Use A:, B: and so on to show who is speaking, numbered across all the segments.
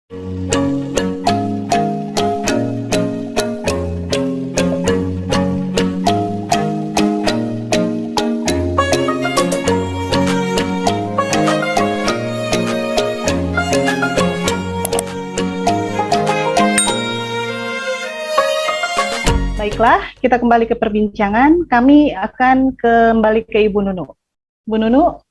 A: Baiklah, kita kembali ke perbincangan. Kami akan kembali ke Ibu Nunu. Bu Nunu,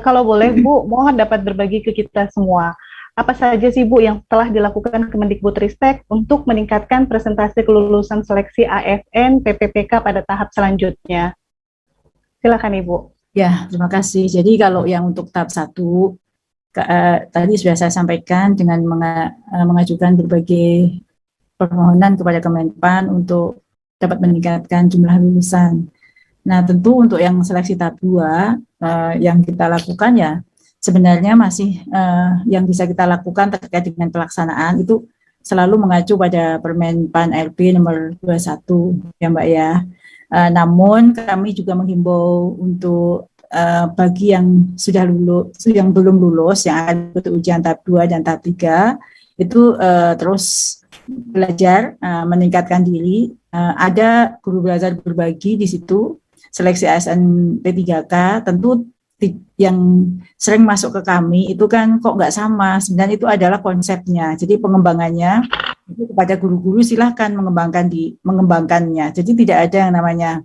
A: kalau boleh Bu, mohon dapat berbagi ke kita semua. Apa saja sih Bu yang telah dilakukan Kemendikbudristek untuk meningkatkan presentasi kelulusan seleksi ASN PPPK pada tahap selanjutnya? Silakan Ibu.
B: Ya, terima kasih. Jadi kalau yang untuk tahap 1, tadi sudah saya sampaikan dengan mengajukan berbagai permohonan kepada Kemenpan untuk dapat meningkatkan jumlah lulusan. Nah, tentu untuk yang seleksi tahap 2 yang kita lakukan ya sebenarnya masih yang bisa kita lakukan terkait dengan pelaksanaan itu selalu mengacu pada Permenpan RB nomor 21 ya Mbak ya. Namun kami juga menghimbau untuk bagi yang sudah lulus, yang belum lulus, yang akan ikut ujian tahap 2 dan tahap 3 itu terus belajar, meningkatkan diri. Ada guru belajar berbagi di situ, seleksi ASN P3K, tentu yang sering masuk ke kami itu kan kok nggak sama, sebenarnya itu adalah konsepnya. Jadi pengembangannya itu kepada guru-guru silahkan mengembangkannya. Jadi tidak ada yang namanya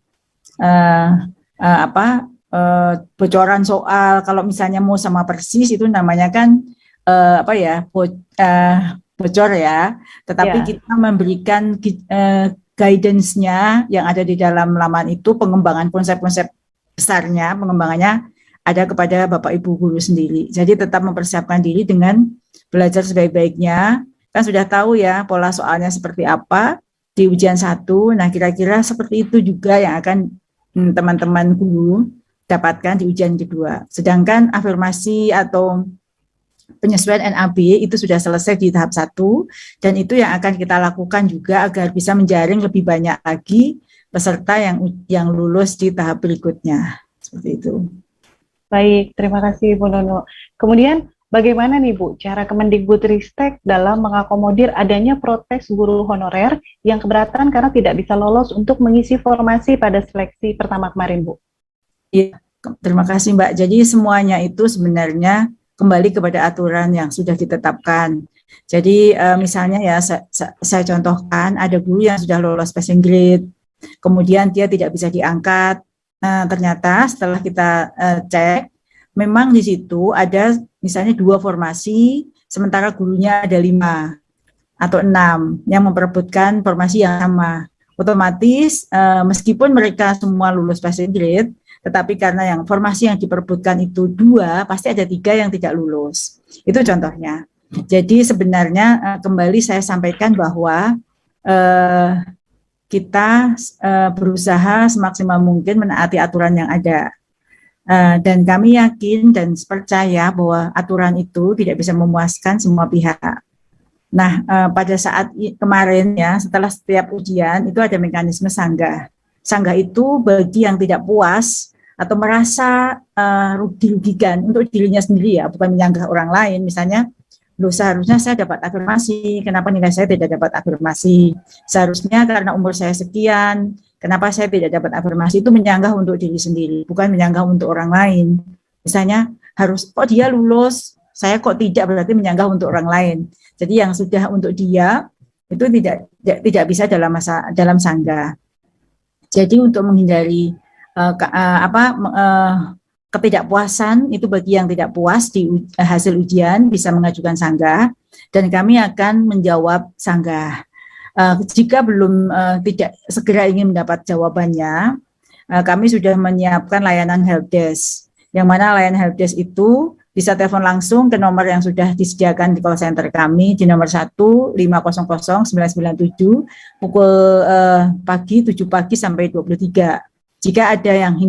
B: bocoran soal. Kalau misalnya mau sama persis itu namanya kan bocor ya, tetapi kita memberikan guidance-nya yang ada di dalam laman itu, pengembangan konsep-konsep besarnya, pengembangannya ada kepada Bapak Ibu guru sendiri. Jadi tetap mempersiapkan diri dengan belajar sebaik-baiknya, kan sudah tahu ya pola soalnya seperti apa di ujian 1, nah kira-kira seperti itu juga yang akan teman-teman guru dapatkan di ujian kedua. Sedangkan afirmasi atau penyesuaian NAB itu sudah selesai di tahap 1 dan itu yang akan kita lakukan juga agar bisa menjaring lebih banyak lagi peserta yang lulus di tahap berikutnya. Seperti itu.
A: Baik, terima kasih Bu Nunu. Kemudian bagaimana nih Bu cara Kemendikbudristek dalam mengakomodir adanya protes guru honorer yang keberatan karena tidak bisa lolos untuk mengisi formasi pada seleksi pertama kemarin Bu?
B: Iya, terima kasih Mbak. Jadi semuanya itu sebenarnya kembali kepada aturan yang sudah ditetapkan. Jadi misalnya ya saya contohkan ada guru yang sudah lolos passing grade, kemudian dia tidak bisa diangkat. Nah, ternyata setelah kita cek, memang di situ ada misalnya 2 formasi, sementara gurunya ada 5 atau 6 yang memperebutkan formasi yang sama. Otomatis meskipun mereka semua lulus passing grade, tetapi karena yang formasi yang diperebutkan itu 2, pasti ada 3 yang tidak lulus. Itu contohnya. Jadi sebenarnya kembali saya sampaikan bahwa kita berusaha semaksimal mungkin menaati aturan yang ada. Dan kami yakin dan percaya bahwa aturan itu tidak bisa memuaskan semua pihak. Nah, pada saat kemarin ya, setelah setiap ujian itu ada mekanisme sanggah. Sanggah itu bagi yang tidak puas atau merasa dirugikan untuk dirinya sendiri ya, bukan menyanggah orang lain. Misalnya, loh seharusnya saya dapat afirmasi, kenapa nilai saya tidak dapat afirmasi? Seharusnya karena umur saya sekian, kenapa saya tidak dapat afirmasi? Itu menyanggah untuk diri sendiri, bukan menyanggah untuk orang lain. Misalnya, kok dia lulus, saya kok tidak, berarti menyanggah untuk orang lain. Jadi yang sudah untuk dia itu tidak bisa dalam sanggah. Jadi untuk menghindari ketidakpuasan itu bagi yang tidak puas di hasil ujian bisa mengajukan sanggah dan kami akan menjawab sanggah. Jika belum tidak segera ingin mendapat jawabannya, kami sudah menyiapkan layanan helpdesk. Yang mana layanan helpdesk itu bisa telepon langsung ke nomor yang sudah disediakan di call center kami di nomor 1-500-997 pukul pagi 7 pagi sampai 23. Jika ada yang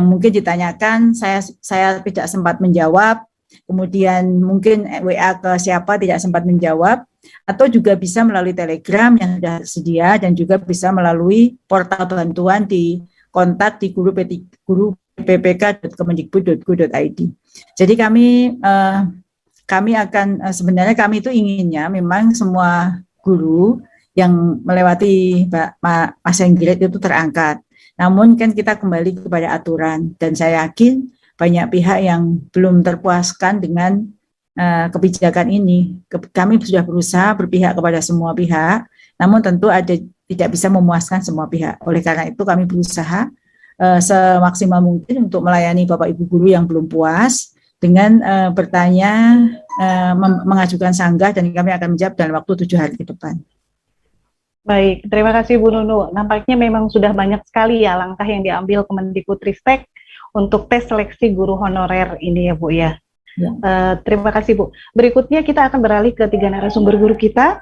B: mungkin ditanyakan, saya tidak sempat menjawab, kemudian mungkin WA ke siapa tidak sempat menjawab, atau juga bisa melalui Telegram yang sudah tersedia dan juga bisa melalui portal bantuan di kontak di guru ppk.kemendikbud.go.id. Jadi kami akan sebenarnya kami itu inginnya memang semua guru yang melewati masa grade itu terangkat. Namun kan kita kembali kepada aturan, dan saya yakin banyak pihak yang belum terpuaskan dengan kebijakan ini. Kami sudah berusaha berpihak kepada semua pihak, namun tentu tidak bisa memuaskan semua pihak. Oleh karena itu kami berusaha semaksimal mungkin untuk melayani Bapak Ibu guru yang belum puas dengan bertanya, mengajukan sanggah, dan kami akan menjawab dalam waktu 7 hari ke depan.
A: Baik, terima kasih Bu Nunu. Nampaknya memang sudah banyak sekali ya langkah yang diambil Kemendikbudristek untuk tes seleksi guru honorer ini ya Bu ya. Ya. Terima kasih Bu. Berikutnya kita akan beralih ke 3 narasumber guru kita,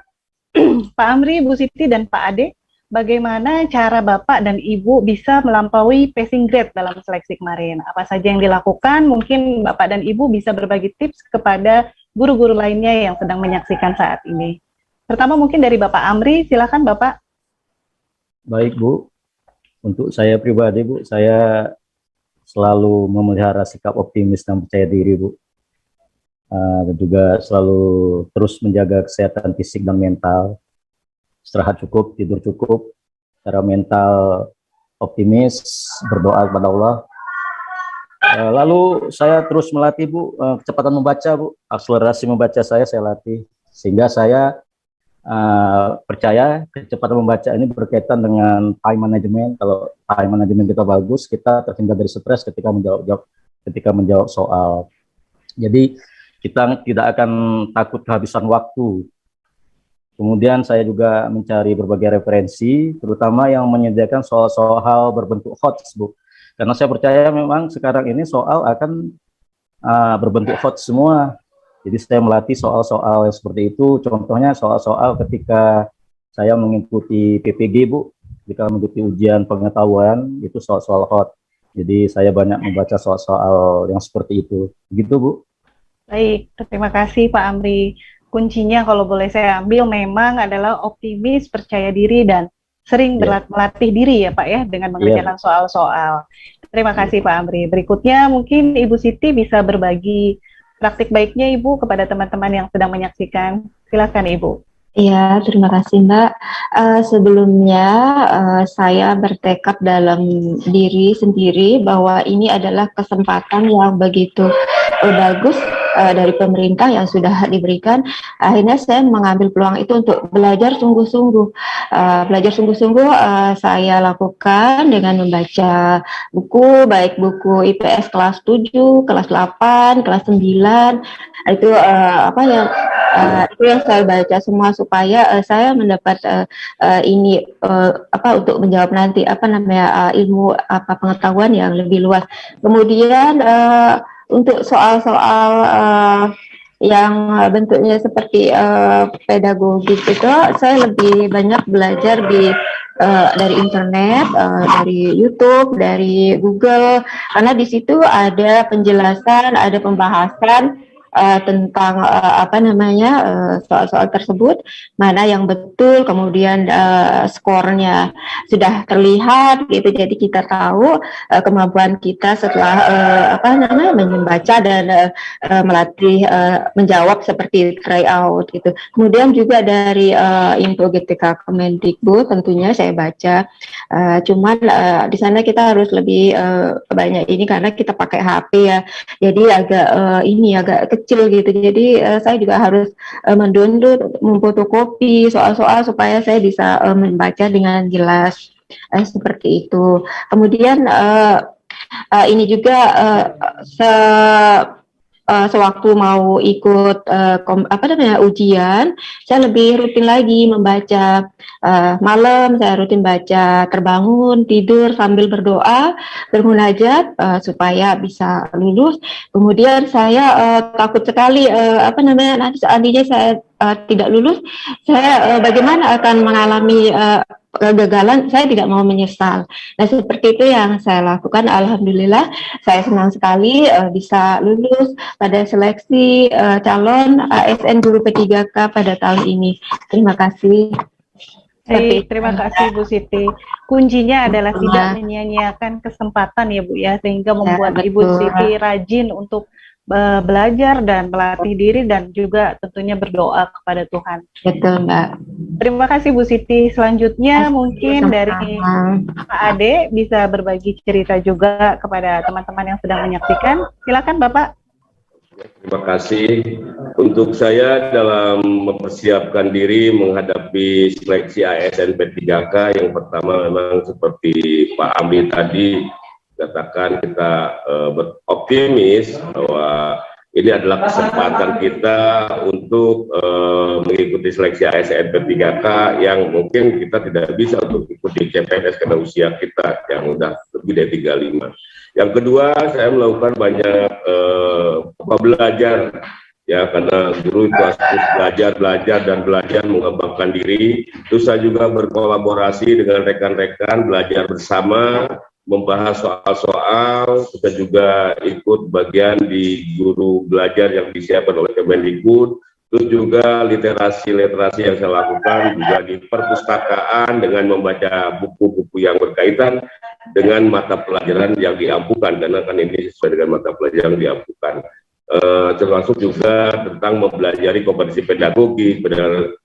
A: Pak Amri, Bu Siti, dan Pak Ade. Bagaimana cara Bapak dan Ibu bisa melampaui passing grade dalam seleksi kemarin? Apa saja yang dilakukan? Mungkin Bapak dan Ibu bisa berbagi tips kepada guru-guru lainnya yang sedang menyaksikan saat ini. Pertama mungkin dari Bapak Amri, silakan Bapak.
C: Baik Bu, untuk saya pribadi Bu, saya selalu memelihara sikap optimis dan percaya diri Bu. Dan juga selalu terus menjaga kesehatan fisik dan mental. Istirahat cukup, tidur cukup, secara mental optimis, berdoa kepada Allah. Lalu saya terus melatih Bu, kecepatan membaca Bu, akselerasi membaca saya latih, sehingga saya percaya kecepatan membaca ini berkaitan dengan time management. Kalau time management kita bagus, kita terhindar dari stres ketika menjawab soal. Jadi kita tidak akan takut kehabisan waktu. Kemudian saya juga mencari berbagai referensi, terutama yang menyediakan soal-soal berbentuk HOTS Bu. Karena saya percaya memang sekarang ini soal akan berbentuk HOTS semua. Jadi saya melatih soal-soal yang seperti itu, contohnya soal-soal ketika saya mengikuti PPG Bu, ketika mengikuti ujian pengetahuan, itu soal-soal hot. Jadi saya banyak membaca soal-soal yang seperti itu. Begitu Bu.
A: Baik, terima kasih Pak Amri. Kuncinya kalau boleh saya ambil memang adalah optimis, percaya diri, dan sering melatih diri ya Pak ya, dengan mengerjakan soal-soal. Terima kasih Pak Amri. Berikutnya mungkin Ibu Siti bisa berbagi praktik baiknya Ibu kepada teman-teman yang sedang menyaksikan. Silakan Ibu.
D: Ya, terima kasih Mbak. Sebelumnya saya bertekad dalam diri sendiri bahwa ini adalah kesempatan yang begitu bagus dari pemerintah yang sudah diberikan. Akhirnya saya mengambil peluang itu untuk belajar sungguh-sungguh. Saya lakukan dengan membaca buku, baik buku IPS kelas 7, kelas 8, kelas 9. Itu itu yang saya baca semua supaya saya mendapat untuk menjawab nanti ilmu pengetahuan yang lebih luas. Kemudian untuk soal-soal yang bentuknya seperti pedagogik itu saya lebih banyak belajar dari internet, dari YouTube, dari Google, karena di situ ada penjelasan, ada pembahasan tentang soal-soal tersebut, mana yang betul, kemudian skornya sudah terlihat gitu, jadi kita tahu kemampuan kita setelah membaca dan melatih menjawab seperti tryout gitu. Kemudian juga dari info GTK Kemendikbud tentunya saya baca, cuman di sana kita harus lebih banyak ini karena kita pakai HP ya, jadi agak kecil gitu, jadi saya juga harus mendownload, memfotokopi soal-soal supaya saya bisa membaca dengan jelas, seperti itu. Kemudian ini juga sewaktu mau ikut ujian, saya lebih rutin lagi membaca. Malam saya rutin baca, terbangun, tidur sambil berdoa, bermunajat supaya bisa lulus. Kemudian saya takut sekali nanti seandainya saya tidak lulus, saya bagaimana akan mengalami kegagalan, saya tidak mau menyesal. Nah, seperti itu yang saya lakukan. Alhamdulillah, saya senang sekali bisa lulus pada seleksi calon ASN Guru P3K pada tahun ini. Terima kasih.
A: Terima kasih Bu Siti. Kuncinya adalah tidak menyia-nyiakan kesempatan ya Bu ya, sehingga membuat Ibu Siti rajin untuk belajar dan melatih diri dan juga tentunya berdoa kepada Tuhan.
D: Betul, Mbak.
A: Terima kasih Bu Siti. Selanjutnya mungkin dari Pak Ade bisa berbagi cerita juga kepada teman-teman yang sedang menyaksikan. Silakan Bapak.
E: Terima kasih. Untuk saya dalam mempersiapkan diri menghadapi seleksi ASN P3K, yang pertama memang seperti Pak Amri tadi katakan, kita beroptimis bahwa ini adalah kesempatan kita untuk mengikuti seleksi ASN P3K yang mungkin kita tidak bisa untuk ikuti CPNS karena usia kita yang udah lebih dari 35. Yang kedua, saya melakukan banyak belajar, ya, karena guru itu harus belajar mengembangkan diri. Terus saya juga berkolaborasi dengan rekan-rekan, belajar bersama, membahas soal-soal. Kita juga ikut bagian di guru belajar yang disiapkan oleh Kemendikbud. Terus juga literasi yang saya lakukan juga di perpustakaan dengan membaca buku-buku yang berkaitan dengan mata pelajaran yang diampukan, karena kan ini sesuai dengan mata pelajaran yang diampukan. Termasuk juga tentang mempelajari kompetensi pedagogi,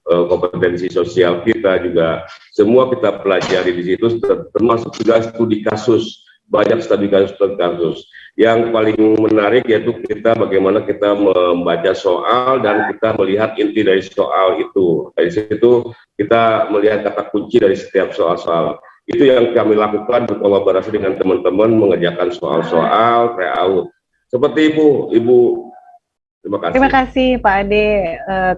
E: kompetensi sosial kita juga, semua kita pelajari di situ, termasuk juga studi kasus, banyak studi kasus. Yang paling menarik yaitu bagaimana kita membaca soal dan kita melihat inti dari soal itu. Dari situ kita melihat kata kunci dari setiap soal-soal. Itu yang kami lakukan, berkolaborasi dengan teman-teman mengerjakan soal-soal tryout. Seperti Ibu. Terima kasih.
A: Terima kasih Pak Ade.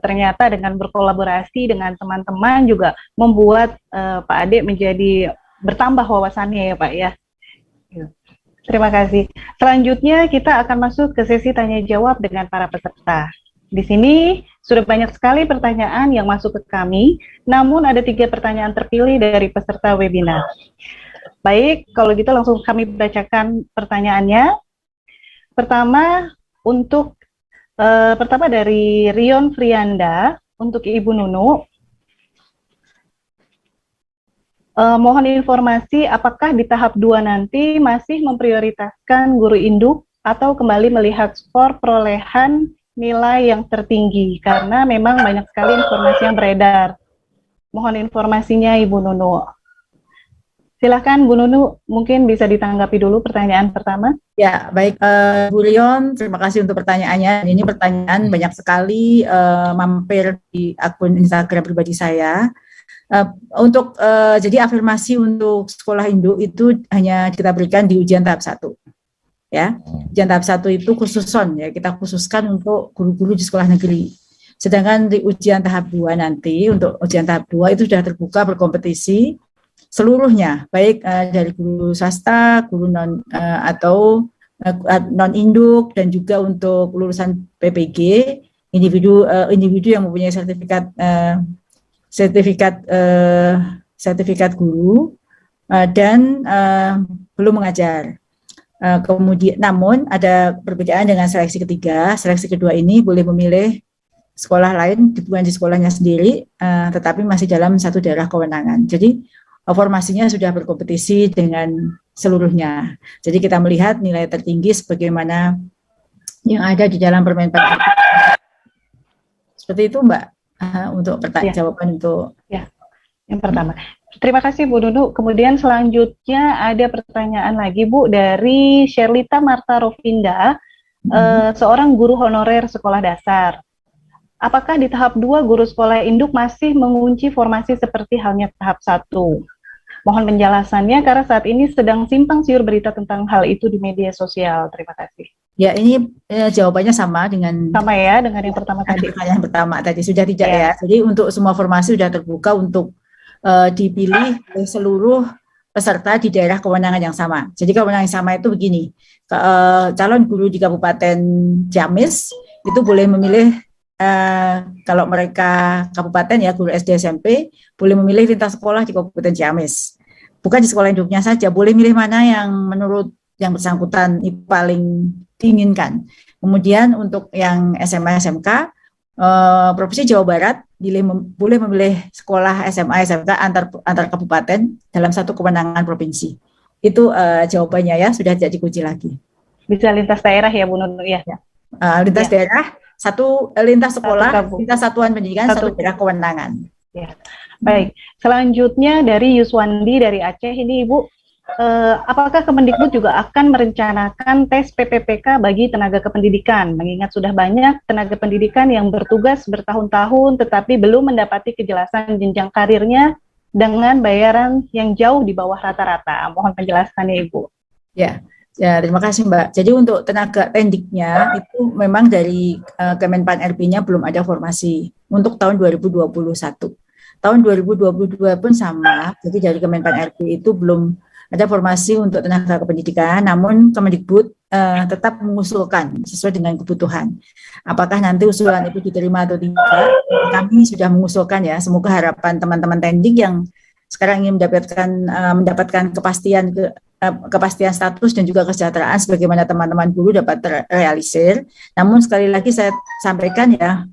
A: Ternyata dengan berkolaborasi dengan teman-teman juga membuat Pak Ade menjadi bertambah wawasannya ya Pak ya. Terima kasih. Selanjutnya kita akan masuk ke sesi tanya jawab dengan para peserta. Di sini sudah banyak sekali pertanyaan yang masuk ke kami, namun ada 3 pertanyaan terpilih dari peserta webinar. Baik, kalau gitu langsung kami bacakan pertanyaannya. Pertama dari Rion Frianda untuk Ibu Nunu. Mohon informasi apakah di tahap 2 nanti masih memprioritaskan guru induk atau kembali melihat skor perolehan nilai yang tertinggi, karena memang banyak sekali informasi yang beredar. Mohon informasinya Ibu Nunu. Silakan Bu Nunu, mungkin bisa ditanggapi dulu pertanyaan pertama.
B: Ya, baik Bu Rion, terima kasih untuk pertanyaannya. Ini pertanyaan banyak sekali mampir di akun Instagram pribadi saya. Jadi afirmasi untuk sekolah induk itu hanya kita berikan di ujian tahap 1. Ya, ujian tahap 1 itu khususon, ya, kita khususkan untuk guru-guru di sekolah negeri. Sedangkan di ujian tahap 2 nanti, untuk ujian tahap 2 itu sudah terbuka berkompetisi seluruhnya, baik dari guru swasta, guru non induk, dan juga untuk lulusan PPG, individu yang mempunyai sertifikat guru dan belum mengajar. Kemudian, namun ada perbedaan dengan seleksi ketiga. Seleksi kedua ini boleh memilih sekolah lain, bukan di sekolahnya sendiri, tetapi masih dalam satu daerah kewenangan. Jadi formasinya sudah berkompetisi dengan seluruhnya. Jadi kita melihat nilai tertinggi sebagaimana yang ada di dalam Permenpan. Seperti itu Mbak, untuk jawaban untuk
A: yang pertama. Terima kasih Bu Nunu. Kemudian selanjutnya ada pertanyaan lagi Bu dari Sherlita Marta Rovinda, seorang guru honorer sekolah dasar. Apakah di tahap 2 guru sekolah induk masih mengunci formasi seperti halnya tahap 1? Mohon penjelasannya karena saat ini sedang simpang siur berita tentang hal itu di media sosial. Terima kasih.
B: Ya, ini jawabannya sama dengan
A: yang pertama tadi.
B: Yang pertama tadi sudah tidak ya. Jadi untuk semua formasi sudah terbuka untuk dipilih oleh seluruh peserta di daerah kewenangan yang sama. Jadi kewenangan yang sama itu begini, calon guru di Kabupaten Ciamis itu boleh memilih, kalau mereka kabupaten ya, guru SD SMP boleh memilih lintas sekolah di Kabupaten Ciamis. Bukan di sekolah induknya saja, boleh milih mana yang menurut yang bersangkutan paling diinginkan. Kemudian untuk yang SMA SMK, Provinsi Jawa Barat boleh memilih sekolah SMA SMK antar kabupaten dalam satu kewenangan provinsi. Itu jawabannya ya, sudah tidak dikunci lagi.
A: Bisa lintas daerah ya Bu Nunu ya.
B: lintas
A: Ya.
B: daerah, satu lintas sekolah,
A: kampung.
B: lintas satuan pendidikan,
A: Satu.
B: satu daerah kewenangan.
A: Baik, selanjutnya dari Yuswandi dari Aceh ini Ibu, apakah Kemendikbud juga akan merencanakan tes PPPK bagi tenaga kependidikan, mengingat sudah banyak tenaga pendidikan yang bertugas bertahun-tahun tetapi belum mendapati kejelasan jenjang karirnya dengan bayaran yang jauh di bawah rata-rata. Mohon penjelasannya Ibu.
B: Ya, terima kasih Mbak. Jadi untuk tenaga pendiknya itu memang dari Kemenpan RP-nya belum ada formasi untuk tahun 2021. Tahun 2022 pun sama, jadi dari Kemenpan RP itu belum ada formasi untuk tenaga kependidikan, namun Kemendikbud tetap mengusulkan sesuai dengan kebutuhan. Apakah nanti usulan itu diterima atau tidak, kami sudah mengusulkan ya, semoga harapan teman-teman tendik yang sekarang ingin mendapatkan kepastian status dan juga kesejahteraan sebagaimana teman-teman guru dapat terrealisir. Namun sekali lagi saya sampaikan ya,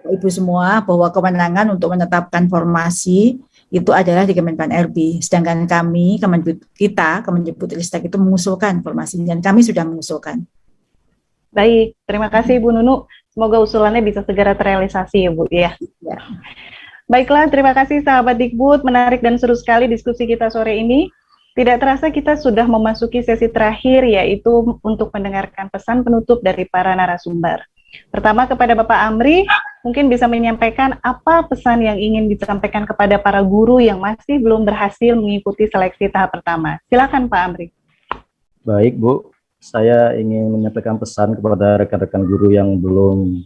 B: Ibu semua, bahwa kewenangan untuk menetapkan formasi itu adalah di Kemenpan RB, sedangkan kami, Kemendikbudristek itu mengusulkan formasi, dan kami sudah mengusulkan.
A: Baik, terima kasih Ibu Nunu. Semoga usulannya bisa segera terrealisasi ya Bu ya.
B: Ya.
A: Baiklah, terima kasih sahabat Dikbud, menarik dan seru sekali diskusi kita sore ini. Tidak terasa kita sudah memasuki sesi terakhir, yaitu untuk mendengarkan pesan penutup dari para narasumber. Pertama kepada Bapak Amri, mungkin bisa menyampaikan apa pesan yang ingin disampaikan kepada para guru yang masih belum berhasil mengikuti seleksi tahap pertama. Silakan Pak Amri.
C: Baik Bu, saya ingin menyampaikan pesan kepada rekan-rekan guru yang belum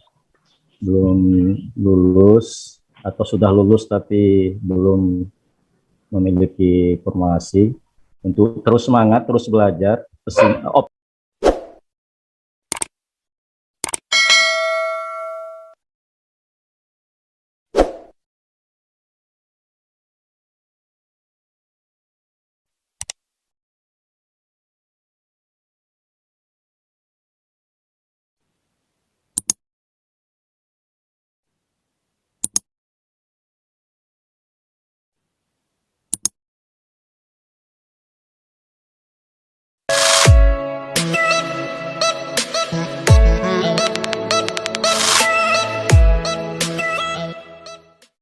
C: lulus atau sudah lulus tapi belum memiliki formasi, untuk terus semangat, terus belajar.